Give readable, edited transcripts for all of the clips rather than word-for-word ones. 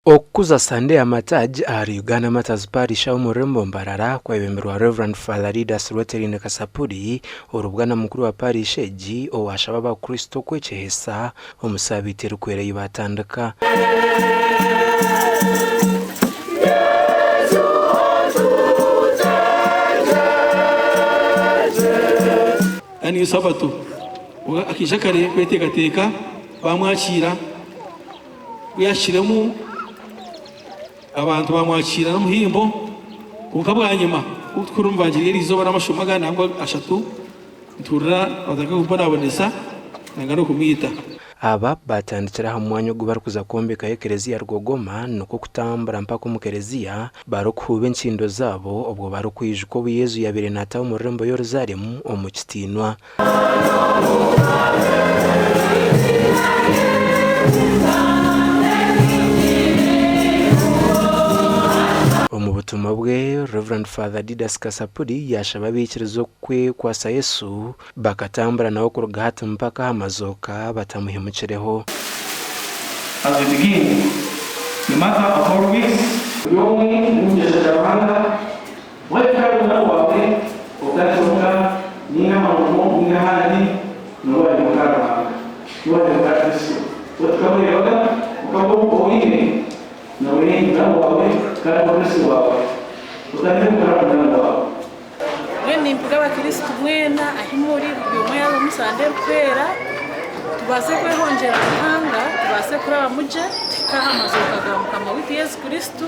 Okuza Sunday amataji ari Uganda Matters Parish umurembo mbarara kwa ibemerwa Reverend Father Didas Rotary Kasapuri urubwana mukuru wa parish eji owashaba ba Kristo kwechehesa omusabite rukwere yibatandaka ani sabato akishakare kwetekateka bamwakira yashiremo abantu bamwakira no muhimbo ukabwanyuma utkurumvanjiri izo baramashomaga nangwa ashatu turra badaka kubonabonesa nangano kumwita aba batandikira hamwanyo gubarukuza kombeka ekereziya rwogoma nuko kutambara mpaka mu kereziya barukuhube nchindo zabo obwo barukwijiko byezu yabere nataho mu rembo yo Rozarium omukitinwa Omubutumwa bwe Reverend Father Didas Kasapuri yashaba bikirizo kwe kwasa Yesu bakatambara nawo kuruga hati mpaka amazoka batamuhimukireho. As we begin the matter of our weeks, yongi munje jabana weka na wapi utatoka ninga marumo ninga hali no wa mukara wa mukaristo wakamu yoga ukabu oine na wengi na wawe kana Kristo wawe utamu kana na wawe ni mpuga wa Kristo mwena ahimuri byomwe yabo musande kwera tubase kwehongera hanga tubase kuraba muje kahamazoka gamukama witi Yesu Kristo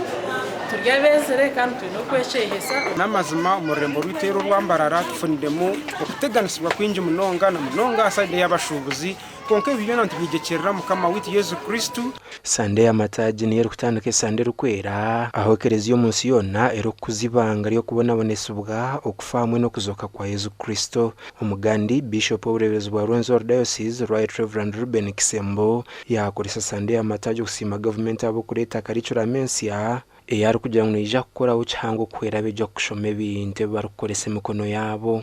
turya bezere kandi no kweshehesa namazima umurembo rwitero rwambarara tufundemo okuteganisibwa kwinje munonga na munonga aside y'abashubuzi konke bibona ntibigekera mukama witi Yesu Kristo. Sunday amataji ni rukutandike Sunday rukwera aho kereziyo munsi yona ero kuzibanga ryo kubona bonesubwa okufamwe no kuzoka kwa Yesu Kristo. Umugandi Bishop w'uburebezi bwa Rwenzori Diocese Right Reverend Ruben Kisembo yakoresa Sunday amataji kusima government abo kureta karicura mensia eyari kugira ngo ija gukora ucyango kwera bejo kushome binte barukorese mikono yabo.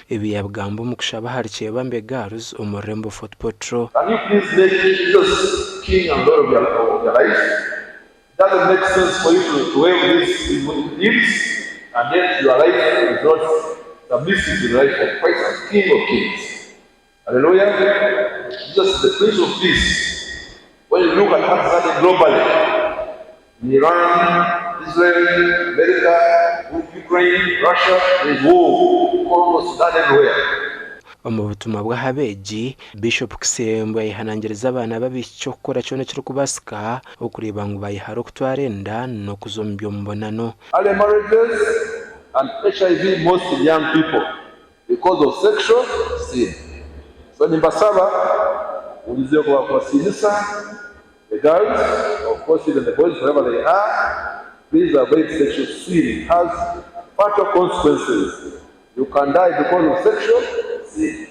Ibi yabgambo mukushaba harikiye bambe Girls umurembo Fort Potro. Can you please make Jesus King and Lord of your life? It doesn't make sense for you to wave this gifts and then your life is not submissive to the life of Christ as King of Kings. Hallelujah. Jesus is the Prince of Peace. When you look at what's happening globally, in Iran, Israel, America, Ukraine, Russia, there is war almost done everywhere. Omubutumwa bwa habeji Bishop Kisembo yihanangiriza abana babicyokora cyone cyo kubasika okureba ngo bayiharo kutwarenda no kuzombyo mbonano. Early marriages and HIV most young people because of sexual sin. So nimbasaba ulize kwa kuwasinisa the girls, of course even the boys, wherever they are, please avoid sexual sin. It has fatal consequences. You can die because of sexual sin.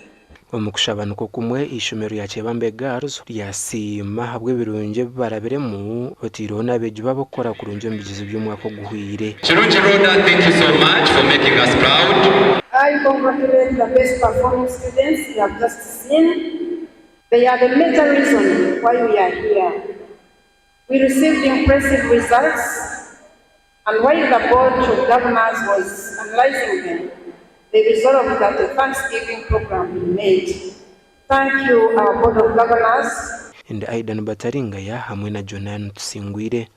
Omukushabanuko kumwe ishomero ya Chebambe Girls yasima habwe birunje barabiremu otirona beju babokora kurunje mbigize by'umwaka guhire. Chirunji Roda, thank you so much for making us proud. I congratulate the best performing students you have just seen. They are the major reason why we are here. We received impressive results, and while the board of governors was analyzing them, they resolved that a Thanksgiving program be made. Thank you, our board of governors. And Aidan Bataringaya hamwe na Jonan Tusingwire.